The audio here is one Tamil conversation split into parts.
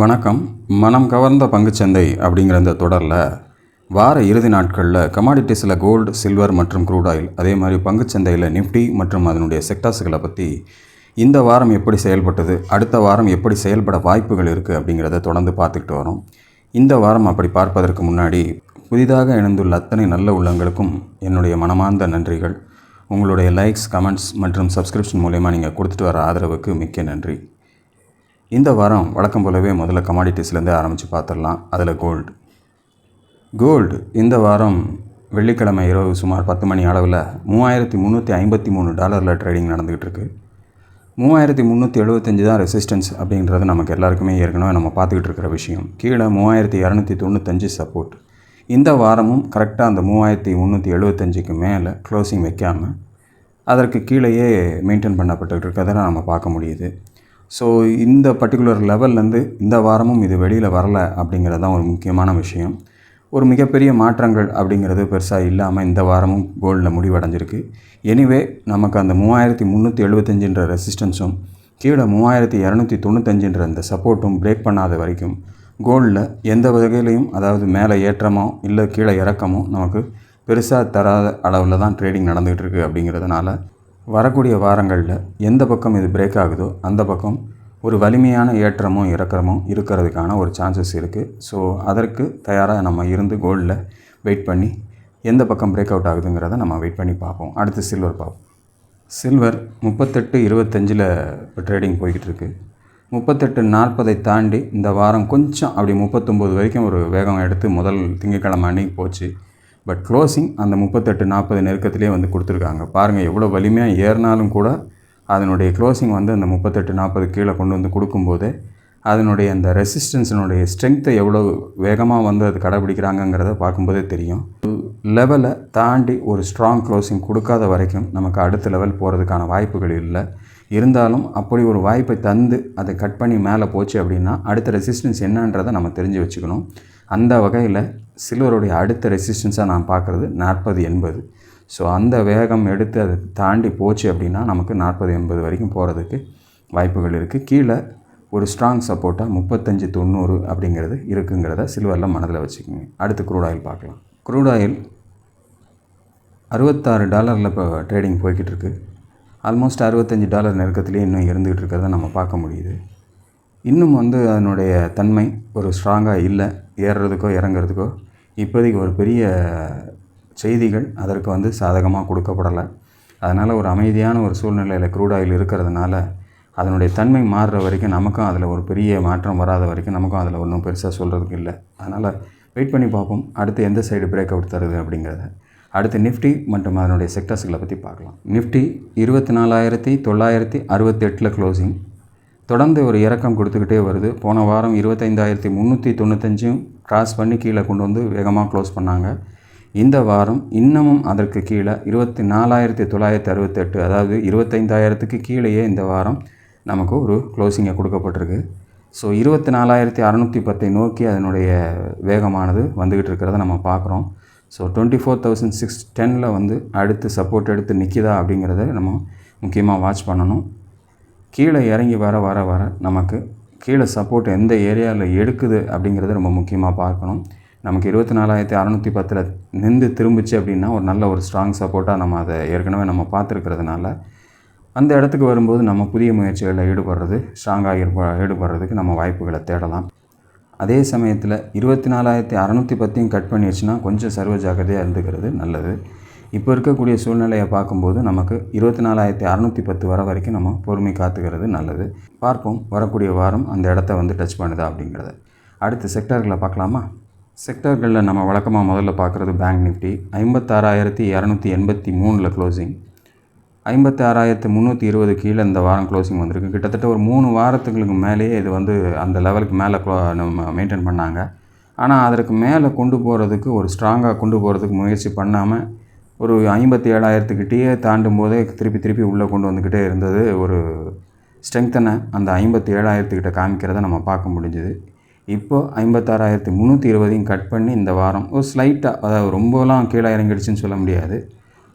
வணக்கம். மனம் கவர்ந்த பங்குச்சந்தை அப்படிங்கிற இந்த தொடரில் வார இறுதி நாட்களில் கமாடிட்டிஸில் கோல்டு, சில்வர் மற்றும் க்ரூட் ஆயில், அதே மாதிரி பங்குச்சந்தையில் நிஃப்டி மற்றும் அதனுடைய செக்டார்ஸுகளை பற்றி இந்த வாரம் எப்படி செயல்பட்டது, அடுத்த வாரம் எப்படி செயல்பட வாய்ப்புகள் இருக்குது அப்படிங்கிறத தொடர்ந்து பார்த்துக்கிட்டு வரோம். இந்த வாரம் அப்படி பார்ப்பதற்கு முன்னாடி புதிதாக இணைந்துள்ள அத்தனை நல்ல உள்ளங்களுக்கும் என்னுடைய மனமார்ந்த நன்றிகள். உங்களுடைய லைக்ஸ், கமெண்ட்ஸ் மற்றும் சப்ஸ்கிரிப்ஷன் மூலயமா நீங்கள் கொடுத்துட்டு வர ஆதரவுக்கு மிக்க நன்றி. இந்த வாரம் வழக்கம் போலவே முதல்ல கமாடிட்டிஸ்லேருந்து ஆரம்பித்து பார்த்துடலாம். அதில் கோல்டு இந்த வாரம் வெள்ளிக்கிழமை இரவு சுமார் 10 மணி அளவில் $3,353 ட்ரேடிங் நடந்துக்கிட்டு இருக்குது. 3,375 தான் ரெசிஸ்டன்ஸ் அப்படின்றது நமக்கு எல்லாருக்குமே ஏற்கனவே நம்ம பார்த்துக்கிட்டு இருக்கிற விஷயம். கீழே 3,295 சப்போர்ட். இந்த வாரமும் கரெக்டாக அந்த 3,375க்கு மேலே க்ளோசிங் வைக்காமல் அதற்கு கீழேயே மெயின்டைன் பண்ணப்பட்டு இருக்கிறத நம்ம பார்க்க முடியுது. ஸோ இந்த பர்டிகுலர் லெவல்லேருந்து இந்த வாரமும் இது வெளியில் வரலை அப்படிங்கிறது தான் ஒரு முக்கியமான விஷயம். ஒரு மிகப்பெரிய மாற்றங்கள் அப்படிங்கிறது பெருசாக இல்லாமல் இந்த வாரமும் கோல்டில் முடிவடைஞ்சிருக்கு. எனிவே நமக்கு அந்த 3,375 ரெசிஸ்டன்ஸும் கீழே 3,295 இந்த சப்போர்ட்டும் பிரேக் பண்ணாத வரைக்கும் கோல்டில் எந்த வகையிலையும், அதாவது மேலே ஏற்றமோ இல்லை கீழே இறக்கமோ நமக்கு பெருசாக தராத அளவில் தான் ட்ரேடிங் நடந்துகிட்டு இருக்குது. அப்படிங்கிறதுனால வரக்கூடிய வாரங்களில் எந்த பக்கம் இது பிரேக் ஆகுதோ அந்த பக்கம் ஒரு வலிமையான ஏற்றமோ இறக்கமோ இருக்கிறதுக்கான ஒரு சான்சஸ் இருக்குது. ஸோ அதற்கு தயாராக நம்ம இருந்து கோல்டில் வெயிட் பண்ணி எந்த பக்கம் பிரேக் அவுட் ஆகுதுங்கிறத நம்ம வெயிட் பண்ணி பார்ப்போம். அடுத்து சில்வர் பார்ப்போம். சில்வர் 38.25 இப்போ ட்ரேடிங் போய்கிட்டு இருக்குது. 38.40 தாண்டி இந்த வாரம் கொஞ்சம் அப்படி 39 வரைக்கும் ஒரு வேகம் எடுத்து முதல் திங்கட்கிழமை அன்னைக்கு போச்சு. பட் க்ளோசிங் அந்த 38.40 நெருக்கத்திலே வந்து கொடுத்துருக்காங்க. பாருங்கள், எவ்வளோ வலிமையாக ஏறினாலும் கூட அதனுடைய க்ளோசிங் வந்து அந்த 38.40 கீழே கொண்டு வந்து கொடுக்கும்போது அதனுடைய அந்த ரெசிஸ்டன்ஸினுடைய ஸ்ட்ரென்த்தை எவ்வளோ வேகமாக வந்து அது கடைபிடிக்கிறாங்கங்கிறத பார்க்கும்போதே தெரியும். லெவலை தாண்டி ஒரு ஸ்ட்ராங் க்ளோசிங் கொடுக்காத வரைக்கும் நமக்கு அடுத்த லெவல் போகிறதுக்கான வாய்ப்புகள் இல்லை. இருந்தாலும் அப்படி ஒரு வாய்ப்பை தந்து அதை கட் பண்ணி மேலே போச்சு அப்படின்னா அடுத்த ரெசிஸ்டன்ஸ் என்னன்றதை நம்ம தெரிஞ்சு வச்சுக்கணும். அந்த வகையில் சில்வருடைய அடுத்த ரெசிஸ்டன்ஸாக நான் பார்க்குறது 40.80. ஸோ அந்த வேகம் எடுத்து அதை தாண்டி போச்சு அப்படின்னா நமக்கு 40.80 வரைக்கும் போகிறதுக்கு வாய்ப்புகள் இருக்குது. கீழே ஒரு ஸ்ட்ராங் சப்போர்ட்டாக 35.90 அப்படிங்கிறது இருக்குங்கிறத சில்வரில் மனதில் வச்சுக்கோங்க. அடுத்து க்ரூட் ஆயில் பார்க்கலாம். க்ரூட் ஆயில் $66 இப்போ ட்ரேடிங் போய்கிட்டு இருக்குது. ஆல்மோஸ்ட் $65 நெருக்கத்திலே இன்னும் இருந்துகிட்டு இருக்கிறத நம்ம பார்க்க முடியுது. இன்னும் வந்து அதனுடைய தன்மை ஒரு ஸ்ட்ராங்காக இல்லை. ஏறுறதுக்கோ இறங்குறதுக்கோ இப்போதைக்கு ஒரு பெரிய செய்திகள் அதற்கு வந்து சாதகமாக கொடுக்கப்படலை. அதனால் ஒரு அமைதியான ஒரு சூழ்நிலையில் க்ரூட் ஆயில் இருக்கிறதுனால அதனுடைய தன்மை மாறுற வரைக்கும் நமக்கும் அதில் ஒரு பெரிய மாற்றம் வராத வரைக்கும் நமக்கும் அதில் ஒன்றும் பெருசாக சொல்கிறதுக்கு இல்லை. அதனால் வெயிட் பண்ணி பார்ப்போம் அடுத்து எந்த சைடு பிரேக் அவுட் தருது அப்படிங்கிறத. அடுத்து நிஃப்டி மற்றும் அதனுடைய செக்டர்ஸுகளை பற்றி பார்க்கலாம். Nifty 24,968 closing. தொடர்ந்து ஒரு இறக்கம் கொடுத்துக்கிட்டே வருது. போன வாரம் 25,395 கிராஸ் பண்ணி கீழே கொண்டு வந்து வேகமாக க்ளோஸ் பண்ணாங்க. இந்த வாரம் இன்னமும் அதற்கு கீழே 24,968, அதாவது 25,000க்கு கீழேயே இந்த வாரம் நமக்கு ஒரு க்ளோசிங்கை கொடுக்கப்பட்டிருக்கு. ஸோ 24,610 நோக்கி அதனுடைய வேகமானது வந்துக்கிட்டு இருக்கிறத நம்ம பார்க்குறோம். ஸோ 24,610 வந்து அடுத்து சப்போர்ட் எடுத்து நிற்கிதா அப்படிங்கிறத நம்ம முக்கியமாக வாட்ச் பண்ணணும். கீழே இறங்கி வர வர வர நமக்கு கீழே சப்போர்ட் எந்த ஏரியாவில் எடுக்குது அப்படிங்கிறத ரொம்ப முக்கியமாக பார்க்கணும். நமக்கு 24,610 நின்று திரும்பிச்சு அப்படின்னா ஒரு நல்ல ஒரு ஸ்ட்ராங் சப்போர்ட்டாக நம்ம அதை ஏற்கனவே நம்ம பார்த்துருக்கிறதுனால அந்த இடத்துக்கு வரும்போது நம்ம புதிய முயற்சிகளில் ஸ்ட்ராங்காக ஈடுபடுறதுக்கு நம்ம வாய்ப்புகளை தேடலாம். அதே சமயத்தில் 24,610 கட் பண்ணிடுச்சுன்னா கொஞ்சம் சர்வ ஜாக்கிரதையாக இருந்துக்கிறது நல்லது. இப்போ இருக்கக்கூடிய சூழ்நிலையை பார்க்கும்போது நமக்கு 24,610 வர வரைக்கும் நம்ம பொறுமை காத்துக்கிறது நல்லது. பார்ப்போம் வரக்கூடிய வாரம் அந்த இடத்த வந்து டச் பண்ணுதா அப்படிங்கிறத. அடுத்து செக்டார்களை பார்க்கலாமா? செக்டார்களில் நம்ம வழக்கமாக முதல்ல பார்க்குறது பேங்க் நிஃப்டி 56,283 க்ளோசிங். 56,320 கீழே இந்த வாரம் க்ளோசிங் வந்திருக்கு. கிட்டத்தட்ட ஒரு 3 வாரத்துங்களுக்கு மேலேயே இது வந்து அந்த லெவலுக்கு மேலே நம்ம மெயின்டைன் பண்ணாங்க. ஆனால் அதற்கு மேலே கொண்டு போகிறதுக்கு ஒரு ஸ்ட்ராங்காக கொண்டு போகிறதுக்கு முயற்சி பண்ணாமல் ஒரு 57,000கிட்டேயே தாண்டும் போதே திருப்பி உள்ளே கொண்டு வந்துக்கிட்டே இருந்தது. ஒரு ஸ்ட்ரெங்தனை அந்த 57,000கிட்ட காமிக்கிறத நம்ம பார்க்க முடிஞ்சுது. இப்போது 56,320 கட் பண்ணி இந்த வாரம் ஒரு ஸ்லைட்டாக, அதாவது ரொம்பலாம் கீழே இறங்கிடுச்சுன்னு சொல்ல முடியாது,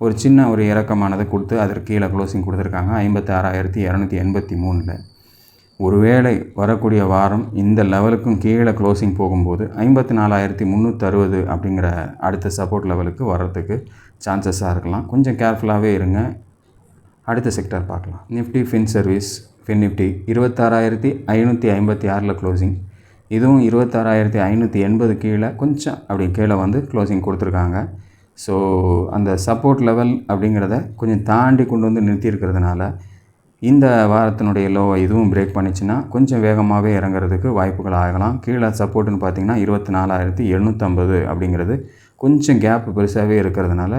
ஒரு சின்ன ஒரு இறக்கமானதை கொடுத்து அதற்கு கீழே க்ளோசிங் கொடுத்துருக்காங்க 56,283. ஒருவேளை வரக்கூடிய வாரம் இந்த லெவலுக்கும் கீழே க்ளோசிங் போகும்போது 54,360 அப்படிங்கிற அடுத்த சப்போர்ட் லெவலுக்கு வர்றதுக்கு சான்சஸாக இருக்கலாம். கொஞ்சம் கேர்ஃபுல்லாகவே இருங்க. அடுத்த செக்டார் பார்க்கலாம். Nifty fin service fin Nifty 26,556 closing. இதுவும் 26,580 கீழே கொஞ்சம் அப்படி கீழே வந்து க்ளோசிங் கொடுத்துருக்காங்க. ஸோ அந்த சப்போர்ட் லெவல் அப்படிங்கிறத கொஞ்சம் தாண்டி கொண்டு வந்து நிறுத்தியிருக்கிறதுனால இந்த வாரத்தினுடைய லோவை இதுவும் பிரேக் பண்ணிச்சுன்னா கொஞ்சம் வேகமாகவே இறங்குறதுக்கு வாய்ப்புகள் ஆகலாம். கீழே சப்போர்ட்டுன்னு பார்த்திங்கன்னா 24,750 அப்படிங்கிறது கொஞ்சம் கேப் பெருசாகவே இருக்கிறதுனால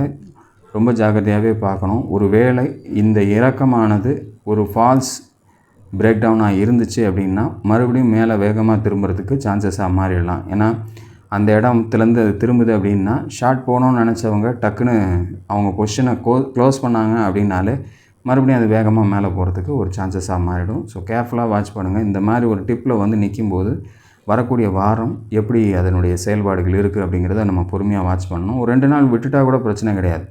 ரொம்ப ஜாக்கிரதையாகவே பார்க்கணும். ஒரு வேளை இந்த இறக்கமானது ஒரு ஃபால்ஸ் பிரேக் டவுனாக இருந்துச்சு அப்படின்னா மறுபடியும் மேலே வேகமாக திரும்புறதுக்கு சான்சஸாக மாறிடலாம். ஏன்னா அந்த இடத்துலேருந்து அது திரும்புது அப்படின்னா ஷார்ட் போகணுன்னு நினச்சவங்க டக்குன்னு அவங்க பொசிஷனை க்ளோஸ் பண்ணாங்க அப்படின்னாலே மறுபடியும் அது வேகமாக மேலே போகிறதுக்கு ஒரு சான்சஸாக மாறிடும். ஸோ கேர்ஃபுல்லாக வாட்ச் பண்ணுங்கள். இந்த மாதிரி ஒரு டிப்பில் வந்து நிற்கும்போது வரக்கூடிய வாரம் எப்படி அதனுடைய செயல்பாடுகள் இருக்குது அப்படிங்கிறத நம்ம பொறுமையாக வாட்ச் பண்ணணும். ஒரு 2 நாள் விட்டுட்டால் கூட பிரச்சனை கிடையாது.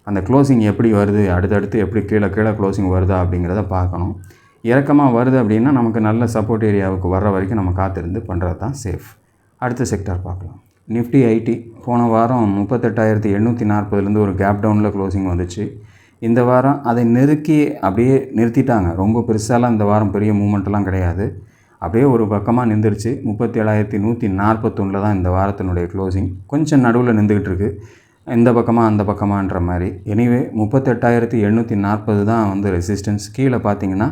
அந்த க்ளோசிங் எப்படி வருது, அடுத்தடுத்து எப்படி கீழே க்ளோசிங் வருதா அப்படிங்கிறத பார்க்கணும். இறக்கமாக வருது அப்படின்னா நமக்கு நல்ல சப்போர்ட் ஏரியாவுக்கு வர்ற வரைக்கும் நம்ம காத்திருந்து பண்ணுறது தான் சேஃப். அடுத்த செக்டார் பார்க்கலாம். நிஃப்டி ஐடி போன வாரம் 38,840 ஒரு கேப் டவுனில் க்ளோசிங் வந்துச்சு. இந்த வாரம் அதை நெருக்கி அப்படியே நிறுத்திட்டாங்க. ரொம்ப பெருசாலாம் இந்த வாரம் பெரிய மூமெண்ட்லாம் கிடையாது. அப்படியே ஒரு பக்கமாக நின்றுருச்சு. 37,141 தான் இந்த வாரத்தினுடைய க்ளோசிங். கொஞ்சம் நடுவில் நின்றுக்கிட்டு இருக்குது, இந்த பக்கமாக அந்த பக்கமான்ற மாதிரி. எனிவே 38,840 தான் வந்து ரெசிஸ்டன்ஸ். கீழே பார்த்தீங்கன்னா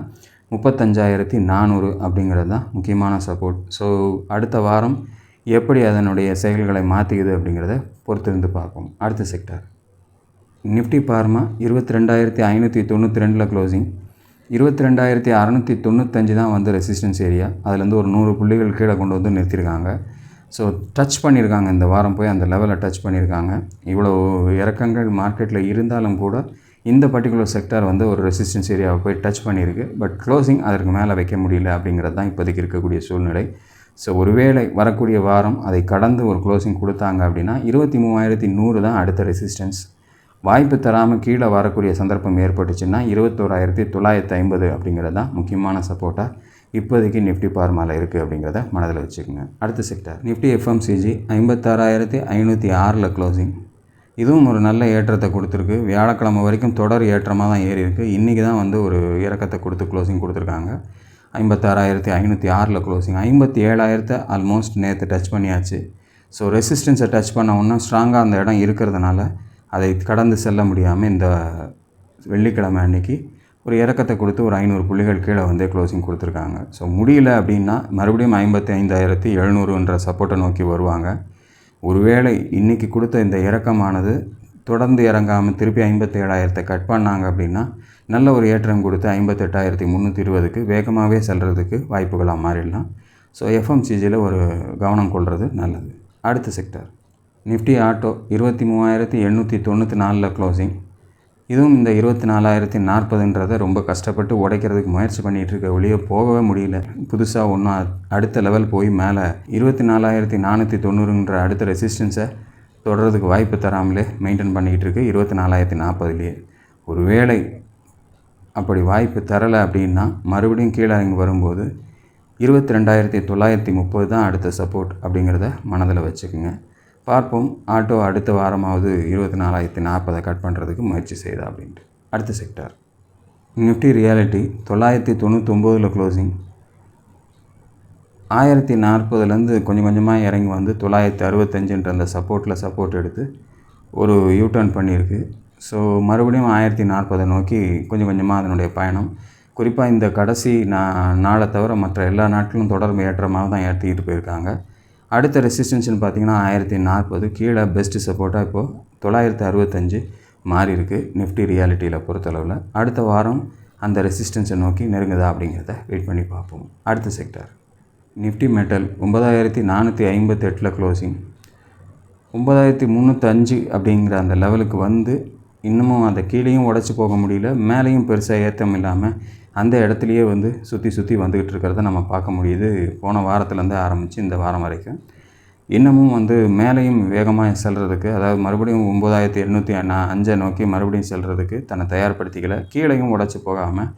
35,400 அப்படிங்கிறது தான் முக்கியமான சப்போர்ட். ஸோ அடுத்த வாரம் எப்படி அதனுடைய செயல்களை மாற்றிக்குது அப்படிங்கிறத பொறுத்திருந்து பார்ப்போம். அடுத்த செக்டார் நிஃப்டி பார்மா 22,592 க்ளோசிங். 22,695 தான் வந்து ரெசிஸ்டன்ஸ் ஏரியா. அதுலேருந்து ஒரு 100 புள்ளிகள் கீழே கொண்டு வந்து நிறுத்தியிருக்காங்க. ஸோ டச் பண்ணியிருக்காங்க, இந்த வாரம் போய் அந்த லெவலை டச் பண்ணியிருக்காங்க. இவ்வளோ இறக்கங்கள் மார்க்கெட்டில் இருந்தாலும் கூட இந்த பர்டிகுலர் செக்டார் வந்து ஒரு ரெசிஸ்டன்ஸ் ஏரியாவை போய் டச் பண்ணியிருக்கு. பட் க்ளோசிங் அதற்கு மேலே வைக்க முடியல அப்படிங்கிறது தான் இப்போதைக்கு இருக்கக்கூடிய சூழ்நிலை. ஸோ ஒருவேளை வரக்கூடிய வாரம் அதை கடந்து ஒரு க்ளோசிங் கொடுத்தாங்க அப்படின்னா 23,100 தான் அடுத்த ரெசிஸ்டன்ஸ். வாய்ப்பு தராமல் கீழே வரக்கூடிய சந்தர்ப்பம் ஏற்பட்டுச்சுன்னா 21,950 அப்படிங்கிறது தான் முக்கியமான சப்போர்ட்டாக இப்போதைக்கு நிஃப்டி பார்மாவில் இருக்குது அப்படிங்கிறத மனதில் வச்சுக்கோங்க. அடுத்த செக்டார் நிஃப்டி எஃப்எம்சிஜி 56,506 க்ளோசிங். இதுவும் ஒரு நல்ல ஏற்றத்தை கொடுத்துருக்கு. வியாழக்கிழமை வரைக்கும் தொடர் ஏற்றமாக தான் ஏறி இருக்குது. இன்றைக்கி தான் வந்து ஒரு இறக்கத்தை கொடுத்து க்ளோசிங் கொடுத்துருக்காங்க. 56,506 க்ளோசிங். 57,000 ஆல்மோஸ்ட் நேற்று டச் பண்ணியாச்சு. ஸோ ரெசிஸ்டன்ஸை டச் பண்ண ஒன்றும் ஸ்ட்ராங்காக அந்த இடம் இருக்கிறதுனால அதை கடந்து செல்ல முடியாமல் இந்த வெள்ளிக்கிழமை அன்றைக்கி ஒரு இறக்கத்தை கொடுத்து ஒரு 500 புள்ளிகள் கீழே வந்து க்ளோசிங் கொடுத்துருக்காங்க. ஸோ முடியல அப்படின்னா மறுபடியும் 55,700 சப்போர்ட்டை நோக்கி வருவாங்க. ஒருவேளை இன்றைக்கி கொடுத்த இந்த இறக்கமானது தொடர்ந்து இறங்காமல் திருப்பி 57,000 கட் பண்ணாங்க அப்படின்னா நல்ல ஒரு ஏற்றம் கொடுத்து 58,320 வேகமாகவே செல்கிறதுக்கு வாய்ப்புகளாக மாறிடலாம். ஸோ எஃப்எம்சிஜியில் ஒரு கவனம் கொள்வது நல்லது. அடுத்த செக்டார் நிஃப்டி ஆட்டோ 23,894 க்ளோசிங். இதுவும் இந்த 24,040 ரொம்ப கஷ்டப்பட்டு உடைக்கிறதுக்கு முயற்சி பண்ணிகிட்டு இருக்க ஒழிய போகவே முடியல. புதுசாக ஒன்றும் அடுத்த லெவல் போய் மேலே 24,490 அடுத்த ரெசிஸ்டன்ஸை தொடர்றதுக்கு வாய்ப்பு தராமலே மெயின்டைன் பண்ணிக்கிட்டு இருக்கு 24,040. ஒரு வேளை அப்படி வாய்ப்பு தரலை அப்படின்னா மறுபடியும் கீழே இறங்கி வரும்போது 22,930 தான் அடுத்த சப்போர்ட் அப்படிங்கிறத மனதில் வச்சுக்கோங்க. பார்ப்போம், ஆட்டோ அடுத்த வாரமாவது 24,040 கட் பண்ணுறதுக்கு முயற்சி செய்தா அப்படின்ட்டு. அடுத்த செக்டார் நிஃப்டி ரியாலிட்டி 999 க்ளோசிங். 1040 கொஞ்சம் கொஞ்சமாக இறங்கி வந்து 965 அந்த சப்போர்ட் எடுத்து ஒரு யூட்டர்ன் பண்ணியிருக்கு. ஸோ மறுபடியும் 1040 நோக்கி கொஞ்சம் கொஞ்சமாக அதனுடைய பயணம். குறிப்பாக இந்த கடைசி நாளை தவிர மற்ற எல்லா நாட்களும் தொடர்பு ஏற்றமாக தான் ஏற்றிக்கிட்டு போயிருக்காங்க. அடுத்த ரெசிஸ்டன்ஸ்னு பார்த்திங்கன்னா 1040 கீழே பெஸ்ட்டு சப்போர்ட்டாக இப்போது 965 மாறி இருக்குது நிஃப்டி ரியாலிட்டியில் பொறுத்தளவில். அடுத்த வாரம் அந்த ரெசிஸ்டன்ஸை நோக்கி நெருங்குதா அப்படிங்கிறத வெயிட் பண்ணி பார்ப்போம். அடுத்த செக்டார் நிஃப்டி மெட்டல் 9,458 க்ளோசிங். 9,305 அப்படிங்கிற அந்த லெவலுக்கு வந்து இன்னமும் அந்த கீழேயும் உடச்சி போக முடியல, மேலேயும் பெருசாக ஏற்றம் இல்லாமல் அந்த இடத்துலையே வந்து சுற்றி வந்துக்கிட்டு இருக்கிறத நம்ம பார்க்க முடியுது. போன வாரத்துலேருந்து ஆரம்பித்து இந்த வாரம் வரைக்கும் இன்னமும் வந்து மேலேயும் வேகமாக செல்கிறதுக்கு, அதாவது மறுபடியும் 9,705 நோக்கி மறுபடியும் செல்கிறதுக்கு தன்னை தயார்படுத்திக்கல. கீழேயும் உடச்சி போகாமல்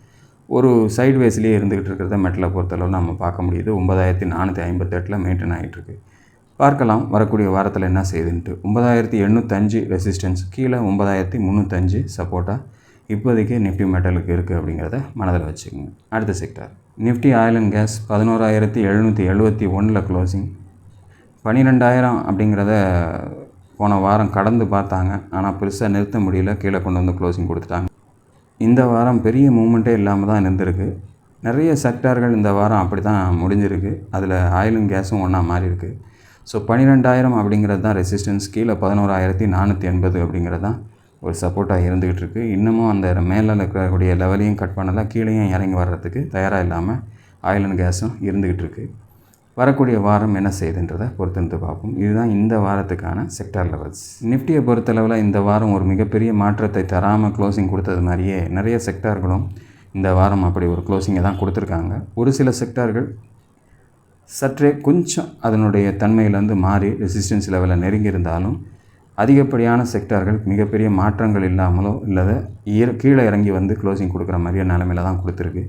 ஒரு சைட்வேஸ்லேயே இருந்துகிட்டு இருக்கிறத மெட்டலை பொறுத்தளவு நம்ம பார்க்க முடியுது. 9458 மெயின்டைன் ஆகிட்டுருக்கு. பார்க்கலாம் வரக்கூடிய வாரத்தில் என்ன செய்யுதுன்ட்டு. 9805 ரெசிஸ்டன்ஸ், கீழே 9305 சப்போர்ட்டாக இப்போதைக்கு நிஃப்டி மெட்டலுக்கு இருக்குது அப்படிங்கிறத மனதில் வச்சுக்கோங்க. அடுத்த sector Nifty oil and gas 11771 closing. 12000 அப்படிங்கிறத போன வாரம் கடந்து பார்த்தாங்க. ஆனால் பெருசாக நிறுத்த முடியல, கீழே கொண்டு வந்து க்ளோசிங் கொடுத்துட்டாங்க. இந்த வாரம் பெரிய மூமெண்ட்டே இல்லாமல் தான் இருந்திருக்கு. நிறைய செக்டார்கள் இந்த வாரம் அப்படி தான் முடிஞ்சிருக்கு. அதில் ஆயில் அண்ட் கேஸும் ஒன்றா மாறி இருக்குது. ஸோ 12000 அப்படிங்கிறது தான் ரெசிஸ்டன்ஸ், கீழே 11480 அப்படிங்கிறது தான் ஒரு சப்போர்ட்டாக இருந்துக்கிட்டு இருக்குது. இன்னமும் அந்த மேலே இருக்கக்கூடிய லெவலையும் கட் பண்ணலை, கீழேயும் இறங்கி வர்றதுக்கு தயாராக இல்லாமல் ஆயில் அண்ட் கேஸும் இருந்துக்கிட்டு இருக்குது. வரக்கூடிய வாரம் என்ன செய்யுதுன்றதை பொறுத்திருந்து பார்ப்போம். இதுதான் இந்த வாரத்துக்கான செக்டார் லெவல்ஸ். நிஃப்டியை பொறுத்தளவில் இந்த வாரம் ஒரு மிகப்பெரிய மாற்றத்தை தராமல் க்ளோசிங் கொடுத்தது மாதிரியே நிறைய செக்டார்களும் இந்த வாரம் அப்படி ஒரு க்ளோசிங்கை தான் கொடுத்துருக்காங்க. ஒரு சில செக்டார்கள் சற்றே கொஞ்சம் அதனுடைய தன்மையிலேருந்து மாறி ரெசிஸ்டன்ஸ் லெவலில் நெருங்கியிருந்தாலும் அதிகப்படியான செக்டார்கள் மிகப்பெரிய மாற்றங்கள் இல்லாமலோ இல்லாத கீழே இறங்கி வந்து க்ளோசிங் கொடுக்குற மாதிரியான நிலைமையில் தான் கொடுத்துருக்கு.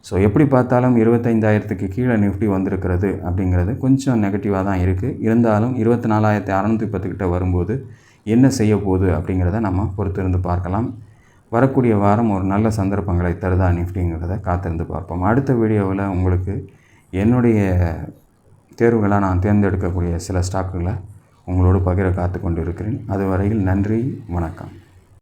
ஸோ எப்படி பார்த்தாலும் 25000க்கு கீழே நிஃப்டி வந்திருக்கிறது அப்படிங்கிறது கொஞ்சம் நெகட்டிவாக தான் இருக்குது. இருந்தாலும் 24610 கிட்ட வரும்போது என்ன செய்ய போகுது அப்படிங்கிறத நம்ம பொறுத்திருந்து பார்க்கலாம். வரக்கூடிய வாரம் ஒரு நல்ல சந்தர்ப்பங்களை தருதா நிஃப்டிங்கிறத காத்திருந்து பார்ப்போம். அடுத்த வீடியோவில் உங்களுக்கு என்னுடைய தேர்வுகளாக நான் தேர்ந்தெடுக்கக்கூடிய சில ஸ்டாக்குகளை உங்களோடு பகிர காத்து கொண்டு இருக்கிறேன். அதுவரையில் நன்றி, வணக்கம்.